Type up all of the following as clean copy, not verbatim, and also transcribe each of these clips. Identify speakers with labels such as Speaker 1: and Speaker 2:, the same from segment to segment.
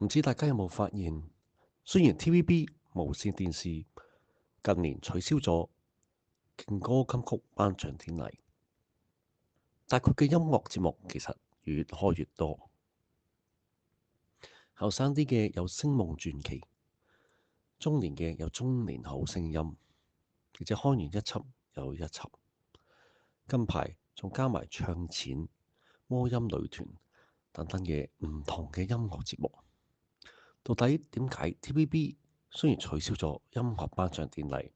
Speaker 1: 唔知大家有冇發現，雖然 TVB 無線電視近年取消咗勁歌金曲頒獎典禮，但佢嘅音樂節目其實越開越多。後生啲嘅有星夢傳奇，中年嘅有中年好聲音，而且開完一輯又一輯。近排仲加埋唱錢、魔音女團等等嘅唔同嘅音樂節目。到底點解 TVB 雖然取消咗音樂頒獎典禮，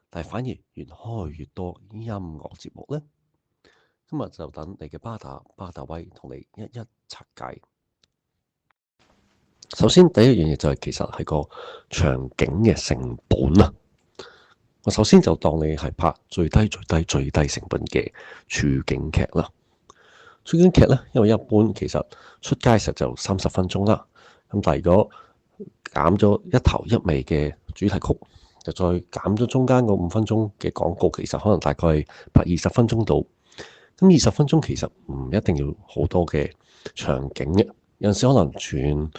Speaker 1: 但係反而越開越多音樂節目呢？今日就等你嘅巴打威同你一一拆解。首先第一樣嘢就係其實係個場景嘅成本啊！我首先就當你係拍最低成本嘅處境劇啦。處境劇呢，因為一般其實出街時就30分鐘啦。咁但係如果減咗一頭一尾嘅主題曲，就再減咗中間嗰5分鐘嘅廣告，其實可能大概係拍20分鐘到。咁20分鐘其實唔一定要好多嘅場景嘅，有陣時可能全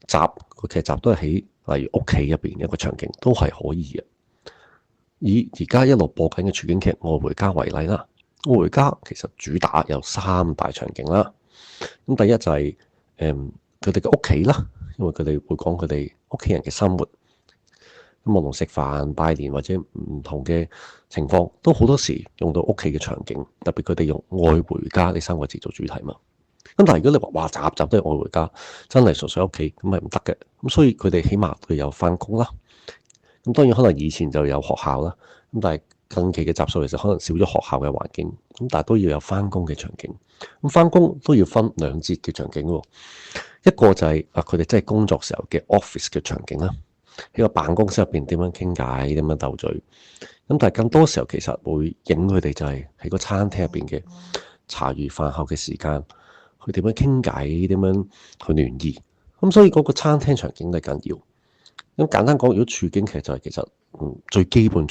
Speaker 1: 集個劇集都係喺例如屋企入邊一個場景都係可以嘅。以而家一路播緊嘅處境劇《愛回家》為例啦，《愛回家》其實主打有3大場景啦。咁第一就係佢哋嘅屋企啦，因為佢哋會講佢哋屋企人嘅生活。咁無論食飯、拜年或者唔同嘅情況，都好多時用到屋企嘅場景。特別佢哋用愛回家呢3個字做主題嘛。咁但係如果你話集集都係愛回家，真係純粹屋企咁係唔得嘅。咁所以佢哋起碼佢有返工啦。咁當然可能以前就有學校啦。咁但係近期嘅集數其實可能少咗學校嘅環境。咁但係都要有返工嘅場景。咁返工都要分2節嘅場景喎。一個就係佢哋真係工作時候嘅 office 嘅場景啦。喺個辦公室入邊點樣傾偈，點樣鬥嘴。咁但係更多時候其實會影佢哋就係喺個餐廳入邊嘅茶餘飯後嘅時間，佢點樣傾偈，點樣去聯誼。咁所以嗰個餐廳場景都係緊要。咁簡單講，如果處境劇就係其實最基本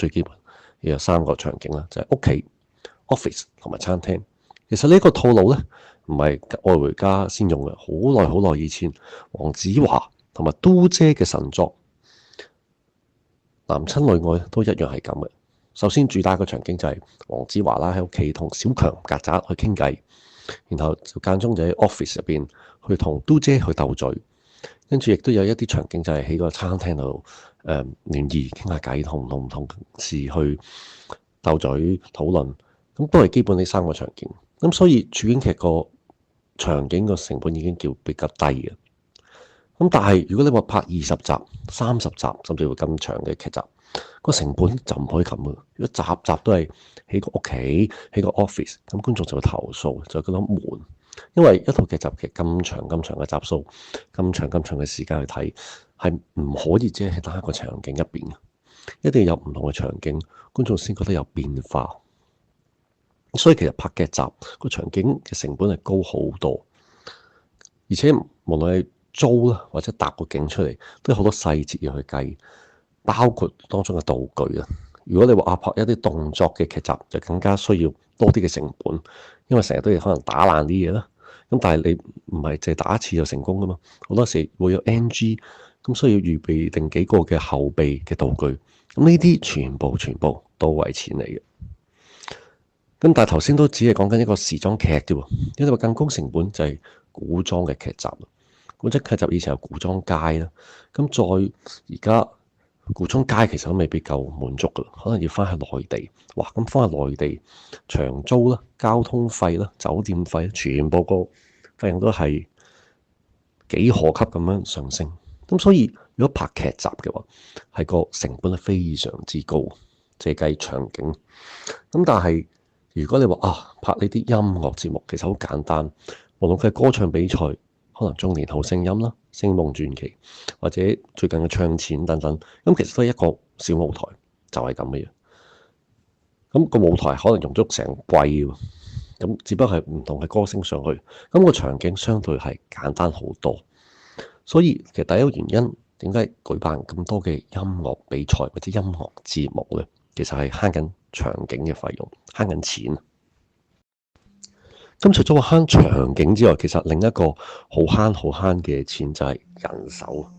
Speaker 1: 有3個場景啦，就係屋企、office 同埋餐廳。其實呢個套路呢，唔係愛回家先用嘅，好耐以前黃子華同埋都姐嘅神作男親女愛都一樣係咁嘅。首先主打個場景就係黃子華啦，喺屋企同小強曱甴去傾偈，然後就間中就喺 office 入邊去同都姐去鬥嘴，跟住亦都有一啲場景就係喺個餐廳度聯誼傾下偈，同唔同事去鬥嘴討論，咁都係基本呢3個場景。咁所以處境劇個場景個成本已經叫比較低嘅。咁但係如果你話拍20集、30集，甚至乎咁長嘅劇集，個成本就唔可以咁嘅。如果集集都係喺個屋企、喺個 office，咁觀眾就會投訴，就覺得悶。因為一套劇集咁長嘅集數，咁長嘅時間去睇，係唔可以只係單一個場景入邊嘅，一定要有唔同嘅場景，觀眾先覺得有變化。所以其實拍劇集個場景嘅成本係高好多，而且無論係租啦，或者搭個景出嚟，都有好多細節要去計，包括當中嘅道具啊。如果你話拍一啲動作嘅劇集，就更加需要多啲嘅成本，因為成日都要可能打爛啲嘢啦。咁但係你唔係淨係打一次就成功噶嘛，好多時會有 NG，咁需要預備定幾個嘅後備嘅道具。咁呢啲全部都係錢嚟嘅。咁但係頭先都只係講緊一個時裝劇啫喎，因為更高成本就係古裝嘅劇集。古裝劇集以前有古裝街啦，咁再而家古裝街其實都未必夠滿足噶，可能要翻去內地。哇！咁翻去內地長租啦、交通費啦、酒店費，全部個費用都係幾何級咁樣上升。咁所以如果拍劇集嘅話，係個成本係非常之高，即係計場景。咁但係如果你話拍呢啲音樂節目，其實好簡單，無論佢係歌唱比賽，可能中年好聲音啦、星夢傳奇，或者最近嘅唱錢等等，咁其實都係一個小舞台，就係咁嘅樣。咁個舞台可能用咗成季喎，咁只不過係唔同嘅歌星上去，咁個場景相對係簡單好多。所以其實第一個原因，點解舉辦咁多嘅音樂比賽或者音樂節目呢？其實係慳緊場景嘅費用，慳緊錢。咁除咗話慳場景之外，其實另一個好慳嘅錢就係人手。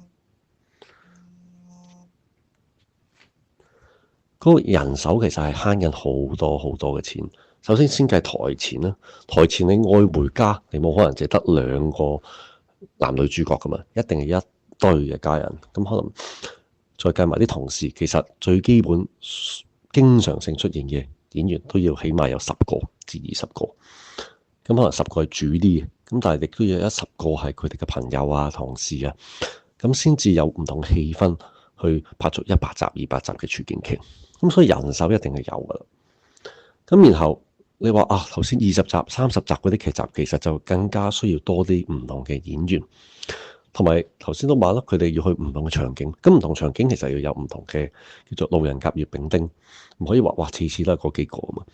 Speaker 1: 嗰個人手其實係慳緊好多好多嘅錢。首先計台前啦，台前你愛回家，你冇可能淨得兩個男女主角噶嘛，一定係一堆嘅家人。咁可能再計埋啲同事，其實最基本經常性出現嘅演員都要起碼有10個至20個。咁可能10個係主啲嘅，咁但係亦都有10個係佢哋嘅朋友啊、同事啊，咁先至有唔同氣氛去拍出100集、200集嘅處境劇。咁所以人手一定係有噶啦。咁然後你話啊，頭先20集、30集嗰啲劇集，其實就更加需要多啲唔同嘅演員，同埋頭先都話啦，佢哋要去唔同嘅場景。咁唔同場景其實要有唔同嘅叫做路人甲、乙丙丁，唔可以話哇次次都係嗰幾個啊嘛。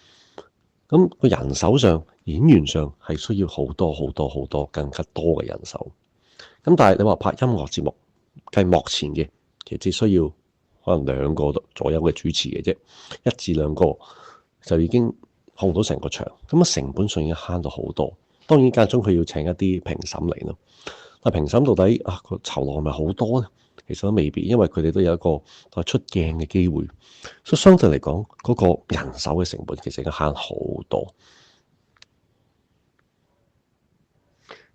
Speaker 1: 咁個人手上、演員上係需要好多更加多嘅人手。咁但係你話拍音樂節目，計幕前嘅，其實只需要可能2個左右嘅主持嘅啫，1至2個就已經控到成個場。咁啊成本上已經慳到好多。當然間中佢要請一啲評審嚟咯。但評審到底啊個酬勞係咪好多咧？其實都未必，因為佢哋都有一個出鏡嘅機會，所以相對嚟講，嗰個人手嘅成本其實已經慳好多。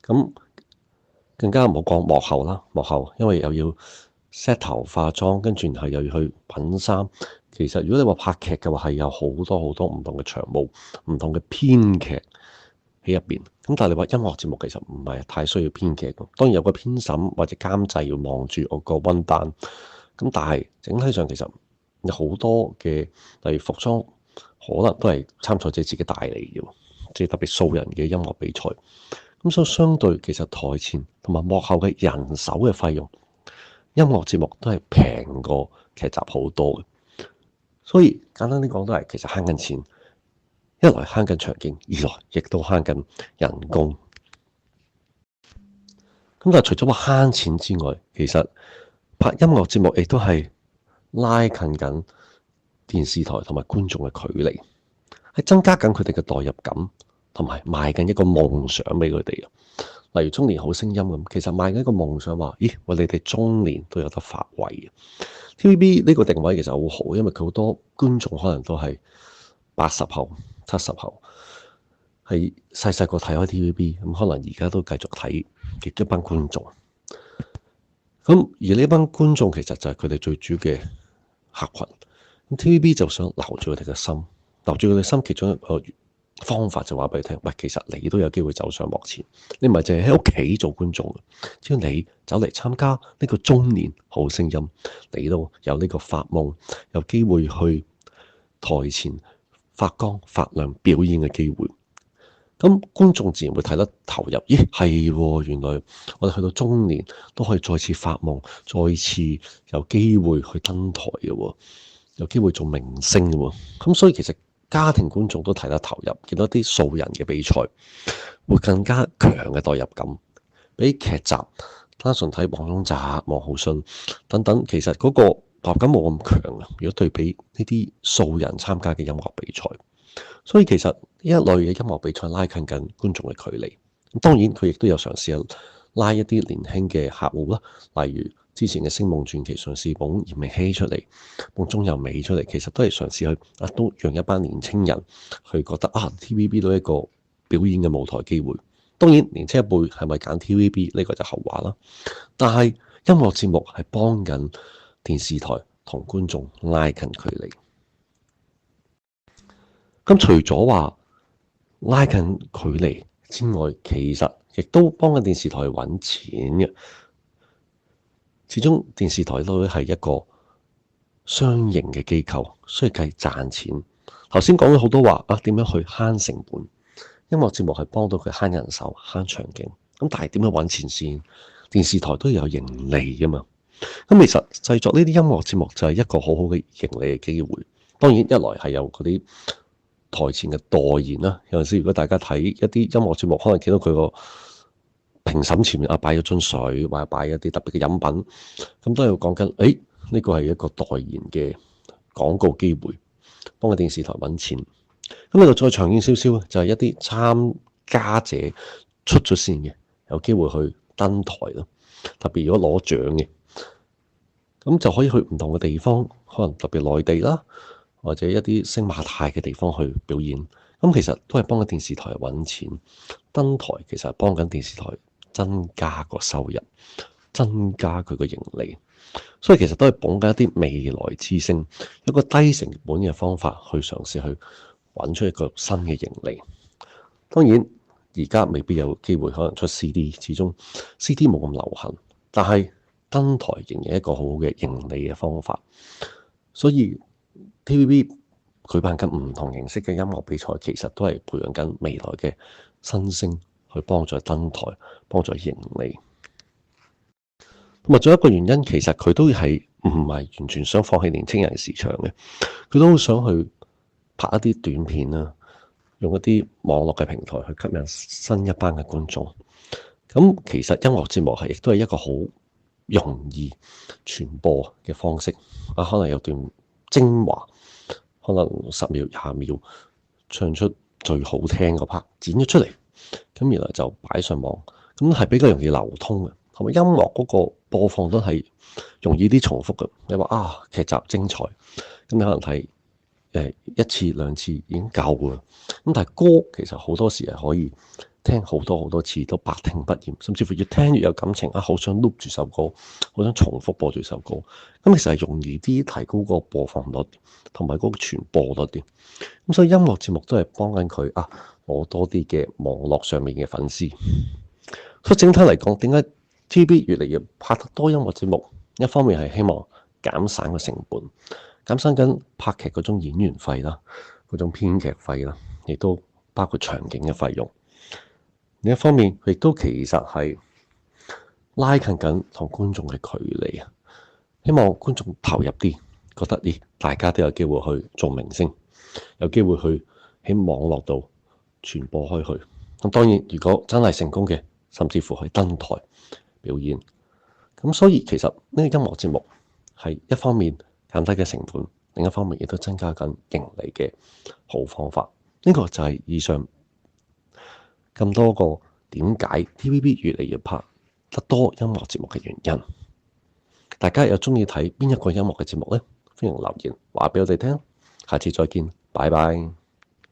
Speaker 1: 咁更加唔好講幕後啦，幕後因為又要 set 頭化妝，跟住然後又要去品衫。其實如果你話拍劇嘅話，係有好多唔同嘅場務、唔同嘅編劇喺入邊。咁但係你話音樂節目其實唔係太需要編劇嘅，當然有個編審或者監製要望住我個溫單。咁但係整體上其實有好多嘅，例如服裝可能都係參賽者自己帶嚟嘅，即係特別素人嘅音樂比賽。咁所以相對其實台前同埋幕後嘅人手嘅費用，音樂節目都係平過劇集好多嘅。所以簡單啲講都係其實慳緊錢，一來慳緊場景，二來亦都慳緊人工。咁但係除咗話慳錢之外，其實拍音樂節目亦都係拉近緊電視台同埋觀眾嘅距離，係增加緊佢哋嘅代入感，同埋賣緊一個夢想俾佢哋。例如中年好聲音咁，其實賣緊一個夢想話，咦，你哋中年都有得發揮。TVB 呢個定位其實好好，因為佢好多觀眾可能都係80後、70後，係細個睇開 TVB，咁可能而家都繼續睇嘅一班觀眾。咁而呢班觀眾其實就係佢哋最主要嘅客群。咁 TVB 就想留住佢哋嘅心，留住佢哋心，其中一個方法就話俾你聽，喂，其實你都有機會走上幕前，你唔係淨係喺屋企做觀眾，只要你走嚟參加呢個中年好聲音，你都有呢個發夢，有機會去台前發光發亮表演嘅機會。咁觀眾自然會睇得投入，咦，係，原來我哋去到中年都可以再次發夢，再次有機會去登台嘅，有機會做明星嘅。咁所以其實家庭觀眾都睇得投入，見到啲素人嘅比賽會更加強嘅代入感，比劇集單純睇黃宗澤、王浩信等等，其實嗰個代入感冇咁強啊。如果對比呢啲素人參加嘅音樂比賽，所以其實呢一類嘅音樂比賽拉近緊觀眾嘅距離。咁當然佢亦都有嘗試拉一啲年輕嘅客戶啦，例如之前嘅《星夢傳奇》嘗試捧嚴明熙出嚟，捧鍾柔美出嚟，其實都係嘗試去都讓一班年青人去覺得TVB 都一個表演嘅舞台機會。當然年青一輩係咪揀 TVB 呢個就後話啦。但係音樂節目係幫緊電視台同觀眾拉近距離。咁除咗話拉近距離之外，其實亦都幫緊電視台揾錢嘅。始終電視台都係一個商營嘅機構，需要計賺錢。頭先講咗好多話點樣去慳成本，音樂節目係幫到佢慳人手、慳場景。咁但係點樣揾錢先？電視台都要有盈利㗎嘛。咁其實製作呢啲音樂節目就係一個好好嘅盈利嘅機會。當然一來係有嗰啲台前嘅代言啦。有陣時如果大家睇一啲音樂節目，可能見到佢個評審前面擺咗樽水，或者擺一啲特別嘅飲品，咁都係講緊，呢個係一個代言嘅廣告機會，幫個電視台揾錢。咁呢度再長遠少少，就係一啲參家者出咗線嘅，有機會去登台咯。特別如果攞獎嘅，咁就可以去唔同嘅地方，可能特別內地啦，或者一啲星馬泰嘅地方去表演。咁其實都係幫緊電視台揾錢，登台其實係幫緊電視台增加個收入，增加佢個盈利。所以其實都係捧緊一啲未來之星，一個低成本嘅方法去嘗試去揾出一個新嘅盈利。當然而家未必有機會可能出 CD， 始終 CD 冇咁流行，但係登台仍然係一個好好嘅盈利嘅方法。所以 TVB 舉辦緊唔同形式嘅音樂比賽，其實都係培養緊未來嘅新星去幫助登台，幫助盈利。同埋仲有一個原因，其實佢都係唔係完全想放棄年青人市場嘅，佢都好想去拍一啲短片啦，用一啲網絡嘅平台去吸引新一班嘅觀眾。咁其實音樂節目亦都係一個好容易傳播嘅方式。可能有段精華，可能10秒、20秒唱出最好聽嗰 part， 剪咗出嚟，咁原來就擺上網，咁係比較容易流通嘅。同埋音樂嗰個播放都係容易啲重複嘅。你話劇集精彩，咁你可能睇1次2次已經夠㗎喇。咁但係歌其實好多時係可以聽好多次都百聽不厭，甚至乎越聽越有感情好想 loop 住首歌，好想重複播住首歌。咁其實係容易啲提高個播放率同埋嗰個傳播率啲。咁所以音樂節目都係幫緊佢攞多啲嘅網絡上面嘅粉絲。所以整體嚟講，點解 TVB 越嚟越拍得多音樂節目？一方面係希望減省個成本，減省緊拍劇嗰種演員費啦，嗰種編劇費啦，亦都包括場景嘅費用。另一方面，亦都其實係拉近緊同觀眾嘅距離啊！希望觀眾投入啲，覺得大家都有機會去做明星，有機會去喺網絡度傳播開去。咁當然，如果真係成功嘅，甚至乎去登台表演。咁所以其實呢個音樂節目係一方面減低嘅成本，另一方面亦都增加緊盈利嘅好方法。呢個就係以上咁多個點解 TVB 越嚟越拍得多音樂節目嘅原因。大家又中意睇邊一個音樂嘅節目呢？歡迎留言話俾我哋聽。下次再見，拜拜。